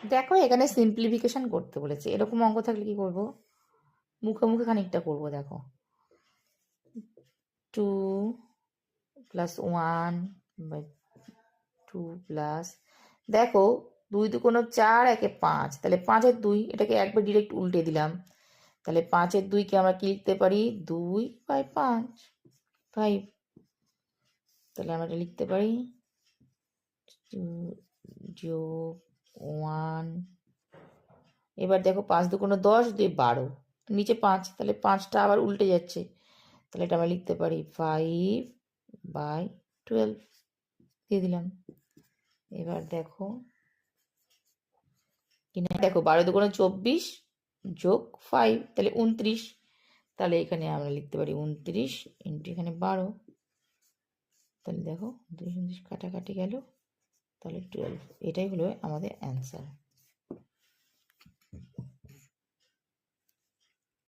দেখো এখানে সিম্পলিফিকেশন করতে বলেছে, এরকম অঙ্ক থাকলে কি করব, মুখে মুখে খানিকটা করব। দেখো 2 প্লাস 1 বাই 2 প্লাস, দেখো 2 2 কোনো 4 একে 5, তাহলে 5-এর 2, এটাকে একবার ডিরেক্ট উল্টে দিলাম, তাহলে 5-এর 2কে আমরা কি লিখতে পারি, 2/5, 5। তাহলে আমরা এটা লিখতে পারি 2 যোগ 1। এবার দেখো 5 2 কোনো 10, 2 12, নিচে 5, তাহলে 5টা আবার উল্টে যাচ্ছে, তাহলে এটা আমরা লিখতে পারি 5/12 দিয়ে দিলাম। এবার দেখো কিনা, দেখো 12 2 কোনো 24 যোগ 5, তাহলে 29, তাহলে এখানে আমরা লিখতে পারি 29 ইন্টু এখানে 12, তাহলে দেখো 29 কাটাকাটি গেল, তাহলে 12, এটাই হলো আমাদের অ্যান্সার।